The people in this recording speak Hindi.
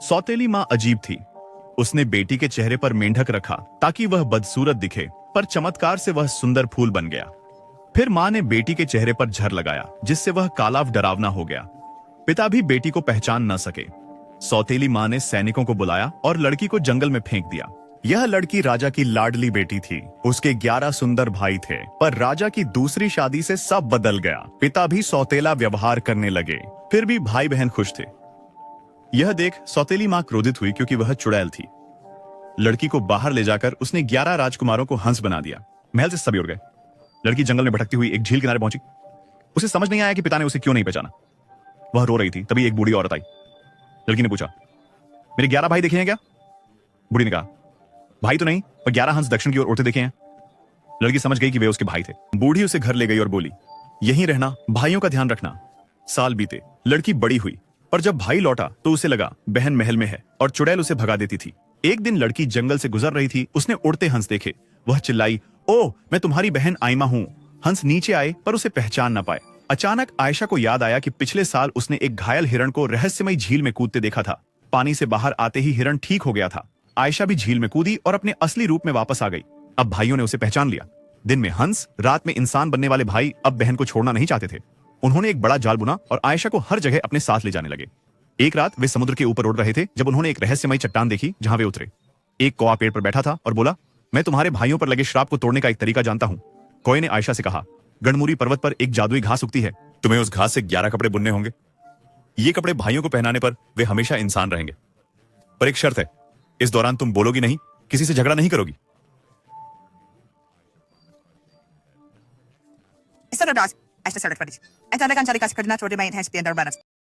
सौतेली माँ अजीब थी। उसने बेटी के चेहरे पर मेंढक रखा ताकि वह बदसूरत दिखे, पर चमत्कार से वह सुंदर फूल बन गया। फिर माँ ने बेटी के चेहरे पर झर लगाया, जिससे वह काला डरावना हो गया। पिता भी बेटी को पहचान न सके। सौतेली माँ ने सैनिकों को बुलाया और लड़की को जंगल में फेंक दिया। यह लड़की राजा की लाडली बेटी थी। उसके 11 सुंदर भाई थे, पर राजा की दूसरी शादी से सब बदल गया। पिता भी सौतेला व्यवहार करने लगे, फिर भी भाई बहन खुश थे। यह देख सौतेली माँ क्रोधित हुई, क्योंकि वह चुड़ैल थी। लड़की को बाहर ले जाकर उसने 11 राजकुमारों को हंस बना दिया। महल से सभी उड़ गए। लड़की जंगल में भटकती हुई एक झील किनारे पहुंची। उसे समझ नहीं आया कि पिता ने उसे क्यों नहीं पहचाना। वह रो रही थी, तभी एक बूढ़ी औरत आई। लड़की ने पूछा, मेरे 11 भाई देखे हैं क्या? बूढ़ी ने कहा, भाई तो नहीं, पर 11 हंस दक्षिण की ओर उड़ते देखे हैं। लड़की समझ गई कि वे उसके भाई थे। बूढ़ी उसे घर ले गई और बोली, यहीं रहना, भाइयों का ध्यान रखना। साल बीते, लड़की बड़ी हुई, पर जब भाई लौटा तो उसे लगा बहन महल में है और चुड़ैल उसे भगा देती थी। एक दिन लड़की जंगल से गुजर रही थी। उसने उड़ते हंस देखे। वह चिल्लाई, ओह, मैं तुम्हारी बहन आयमा हूँ। हंस नीचे आए, पर उसे पहचान न पाए। अचानक आयशा को याद आया कि पिछले साल उसने एक घायल हिरण को रहस्यमयी झील में कूदते देखा था। पानी से बाहर आते ही हिरण ठीक हो गया था। आयशा भी झील में कूदी और अपने असली रूप में वापस आ गई। अब भाइयों ने उसे पहचान लिया। दिन में हंस, रात में इंसान बनने वाले भाई अब बहन को छोड़ना नहीं चाहते थे। उन्होंने एक बड़ा जाल बुना और आयशा को हर जगह अपने साथ ले जाने लगे। एक रात वे समुद्र के ऊपर उड़ रहे थे, जब उन्होंने एक रहस्यमयी चट्टान देखी जहां वे उतरे। एक कौवा पेड़ पर बैठा था और बोला, मैं तुम्हारे भाइयों पर लगे श्राप को तोड़ने का एक तरीका जानता हूं। कौवे ने आयशा से कहा, गणमुरी पर्वत पर एक जादुई घास उगती है। तुम्हें उस घास से 11 कपड़े बुनने होंगे। ये कपड़े भाइयों को पहनाने पर वे हमेशा इंसान रहेंगे। पर एक शर्त है, इस दौरान तुम बोलोगी नहीं, किसी से झगड़ा नहीं करोगी। Isa Rodas, esta sa Recordis. Ito na kan sa likas koordinator de main has been